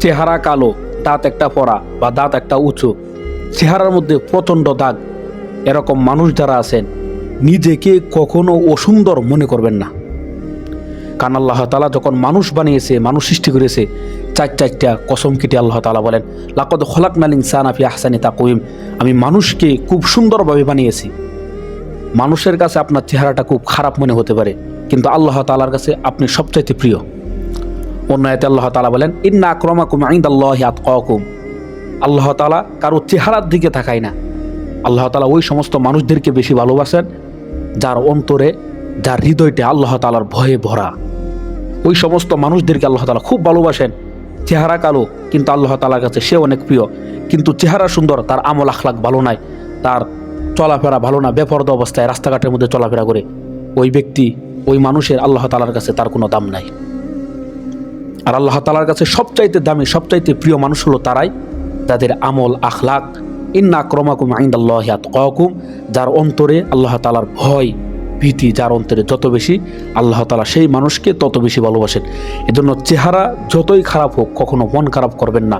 চেহারা কালো, দাঁত একটা পড়া বা দাঁত একটা উঁচু, চেহারার মধ্যে প্রচণ্ড দাগ, এরকম মানুষ যারা আছেন নিজেকে কখনো অসুন্দর মনে করবেন না। কারণ আল্লাহ তাআলা যখন মানুষ বানিয়েছে, মানুষ সৃষ্টি করেছে, চারটা কসম কেটে আল্লাহ তাআলা বলেন, লাকাদ খলাকনাল ইনসানা ফি আহসানি তাকওয়িম, আমি মানুষকে খুব সুন্দরভাবে বানিয়েছি। মানুষের কাছে আপনার চেহারাটা খুব খারাপ মনে হতে পারে, কিন্তু আল্লাহ তাআলার কাছে আপনি সবচাইতে প্রিয়। অন্য আয়াতে আল্লাহ তাআলা বলেন, ইন্না আকরামাকুম ইনদাল্লাহি আতকাকুম, আল্লাহ তাআলা কারো চেহারার দিকে তাকায় না। আল্লাহ তাআলা ওই সমস্ত মানুষদেরকে বেশি ভালোবাসেন যার অন্তরে, যার হৃদয়টা আল্লাহ তাআলার ভয়ে ভরা। ওই সমস্ত মানুষদেরকে আল্লাহ তাআলা খুব ভালোবাসেন। চেহারা কালো কিন্তু আল্লাহ তাআলার কাছে সে অনেক প্রিয়, কিন্তু চেহারা সুন্দর, তার আমল আখলাক ভালো নাই, তার চলাফেরা ভালো না, বেপরদা অবস্থায় রাস্তাঘাটের মধ্যে চলাফেরা করে, ওই ব্যক্তি, ওই মানুষের আল্লাহ তাআলার কাছে তার কোনো দাম নাই। আর আল্লাহ তাআলার কাছে সবচাইতে দামি, সবচাইতে প্রিয় মানুষ হলো তারাই যাদের আমল আখলাক, ইন্না আকরামাকুম ইনদাল্লাহি আতকাকুম, যার অন্তরে আল্লাহ তাআলার ভয় ভীতি, যার অন্তরে যত বেশি, আল্লাহ তাআলা সেই মানুষকে তত বেশি ভালোবাসেন। এজন্য চেহারা যতই খারাপ হোক কখনো মন খারাপ করবেন না।